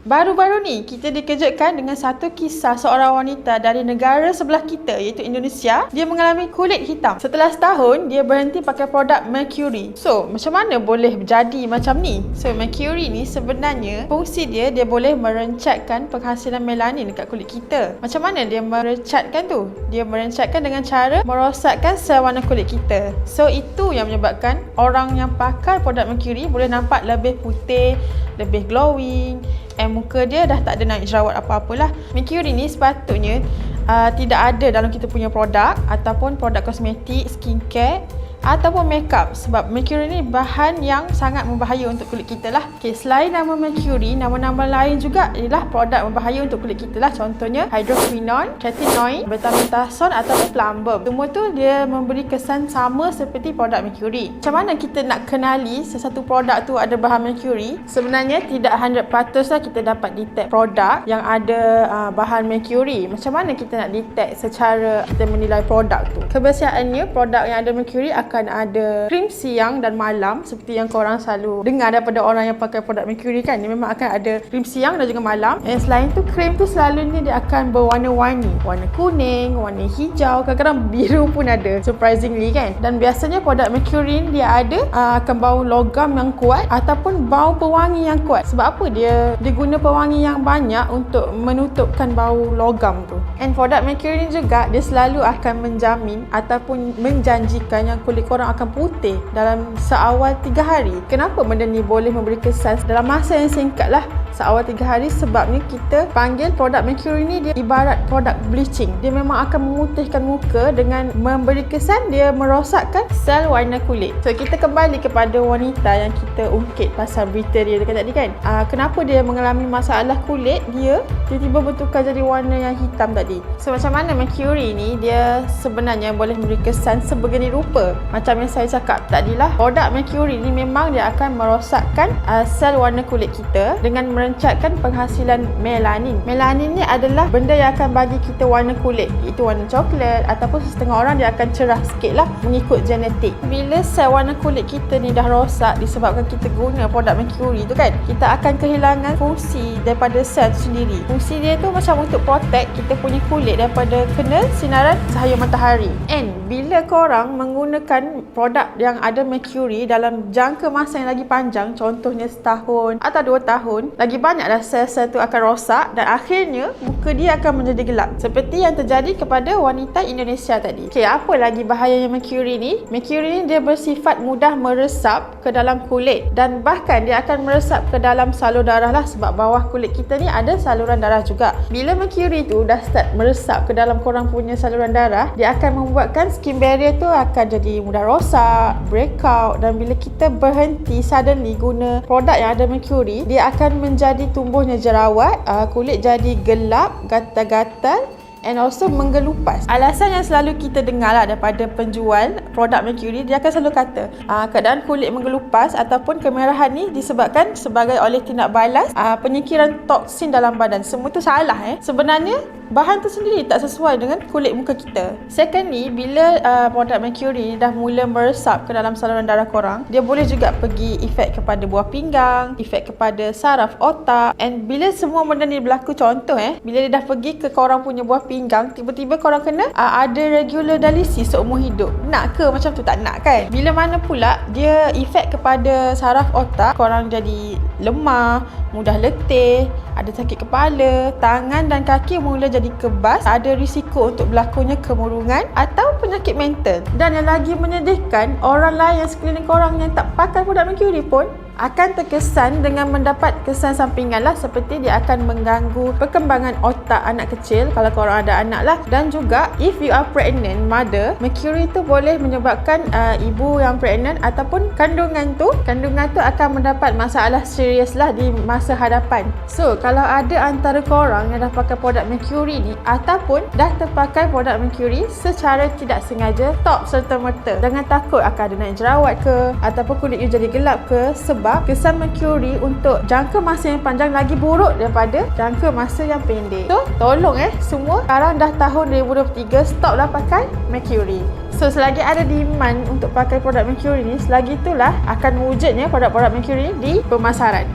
Baru-baru ni kita dikejutkan dengan satu kisah seorang wanita dari negara sebelah kita iaitu Indonesia. Dia mengalami kulit hitam. Setelah setahun dia berhenti pakai produk Mercury. So, macam mana boleh jadi macam ni? So, Mercury ni sebenarnya fungsi dia boleh merencatkan penghasilan melanin dekat kulit kita. Macam mana dia merencatkan tu? Dia merencatkan dengan cara merosakkan sel warna kulit kita. So, itu yang menyebabkan orang yang pakai produk Mercury boleh nampak lebih putih, lebih glowing, muka dia dah tak ada naik jerawat apa-apalah. Mercury ni sepatutnya tidak ada dalam kita punya produk ataupun produk kosmetik, skincare ataupun makeup, sebab Mercury ni bahan yang sangat membahaya untuk kulit kita lah. Okay, selain nama Mercury, nama-nama lain juga ialah produk membahaya untuk kulit kita lah. Contohnya hydroquinone, retinoid, betamethasone ataupun plumbum. Semua tu dia memberi kesan sama seperti produk Mercury. Macam mana kita nak kenali sesuatu produk tu ada bahan Mercury? Sebenarnya tidak 100% lah kita dapat detect produk yang ada bahan Mercury. Macam mana kita nak detect secara kita menilai produk tu? Kebiasaannya produk yang ada Mercury akan ada krim siang dan malam, seperti yang korang selalu dengar daripada orang yang pakai produk Mercury kan. Dia memang akan ada krim siang dan juga malam. Dan selain tu, krim tu selalunya dia akan berwarna-warni, warna kuning, warna hijau, kadang-kadang biru pun ada, surprisingly kan. Dan biasanya produk Mercury dia ada akan bau logam yang kuat ataupun bau pewangi yang kuat. Sebab apa dia guna pewangi yang banyak untuk menutupkan bau logam tu. And produk Mercury juga dia selalu akan menjamin ataupun menjanjikan yang kulit korang akan putih dalam seawal 3 hari. Kenapa benda ni boleh memberi kesan dalam masa yang singkat lah, seawal 3 hari? Sebabnya kita panggil produk Mercury ni dia ibarat produk bleaching. Dia memang akan memutihkan muka dengan memberi kesan dia merosakkan sel warna kulit. So kita kembali kepada wanita yang kita ungkit pasal berita dia dekat tadi kan. Kenapa dia mengalami masalah kulit dia tiba-tiba bertukar jadi warna yang hitam tadi. So macam mana Mercury ni dia sebenarnya boleh memberi kesan sebegini rupa. Macam yang saya cakap tadilah, produk Mercury ni memang dia akan merosakkan sel warna kulit kita dengan merencatkan penghasilan melanin. Melanin ni adalah benda yang akan bagi kita warna kulit, iaitu warna coklat ataupun setengah orang dia akan cerah sikit lah mengikut genetik. Bila sel warna kulit kita ni dah rosak disebabkan kita guna produk Mercury tu kan, kita akan kehilangan fungsi daripada sel tu sendiri. Fungsi dia tu macam untuk protect kita punya kulit daripada kena sinaran cahaya matahari. And bila korang menggunakan produk yang ada Mercury dalam jangka masa yang lagi panjang, contohnya setahun atau 2 tahun, lagi banyak dah sel-sel tu akan rosak dan akhirnya muka dia akan menjadi gelap, seperti yang terjadi kepada wanita Indonesia tadi. Okay, apa lagi bahayanya Mercury ni? Mercury ni dia bersifat mudah meresap ke dalam kulit dan bahkan dia akan meresap ke dalam salur darah lah, sebab bawah kulit kita ni ada saluran darah juga. Bila Mercury tu dah start meresap ke dalam korang punya saluran darah, dia akan membuatkan skin barrier tu akan jadi mudah rosak, breakout. Dan bila kita berhenti suddenly guna produk yang ada Mercury, dia akan menjadi tumbuhnya jerawat, kulit jadi gelap, gatal-gatal and also menggelupas. Alasan yang selalu kita dengar lah daripada penjual produk Mercury, dia akan selalu kata keadaan kulit menggelupas ataupun kemerahan ni disebabkan sebagai oleh tindak balas penyingkiran toksin dalam badan. Semua tu salah Sebenarnya bahan tu sendiri tak sesuai dengan kulit muka kita. Secondly, bila produk Mercury dah mula meresap ke dalam saluran darah korang, dia boleh juga pergi efek kepada buah pinggang, efek kepada saraf otak. And bila semua benda ni berlaku, contoh bila dia dah pergi ke korang punya buah pinggang, tiba-tiba korang kena ada regular dialisis seumur hidup. Nak ke macam tu? Tak nak kan? Bila mana pula dia efek kepada saraf otak, korang jadi lemah, mudah letih, ada sakit kepala, tangan dan kaki mula jadi kebas, ada risiko untuk berlakunya kemurungan atau penyakit mental. Dan yang lagi menyedihkan, orang lain yang sekeliling korang yang tak pakai produk Mercury pun akan terkesan dengan mendapat kesan sampingan lah, seperti dia akan mengganggu perkembangan otak anak kecil kalau korang ada anak lah. Dan juga if you are pregnant mother, Mercury tu boleh menyebabkan ibu yang pregnant ataupun kandungan tu akan mendapat masalah serius lah di masa hadapan. So kalau ada antara korang yang dah pakai produk Mercury ni ataupun dah terpakai produk Mercury secara tidak sengaja, stop serta-merta. Jangan takut akan ada naik jerawat ke ataupun kulit you jadi gelap ke, sebab kesan Mercury untuk jangka masa yang panjang lagi buruk daripada jangka masa yang pendek. So tolong semua, sekarang dah tahun 2023, stoplah pakai Mercury. So selagi ada demand untuk pakai produk Mercury ni, selagi itulah akan wujudnya produk-produk Mercury di pemasaran.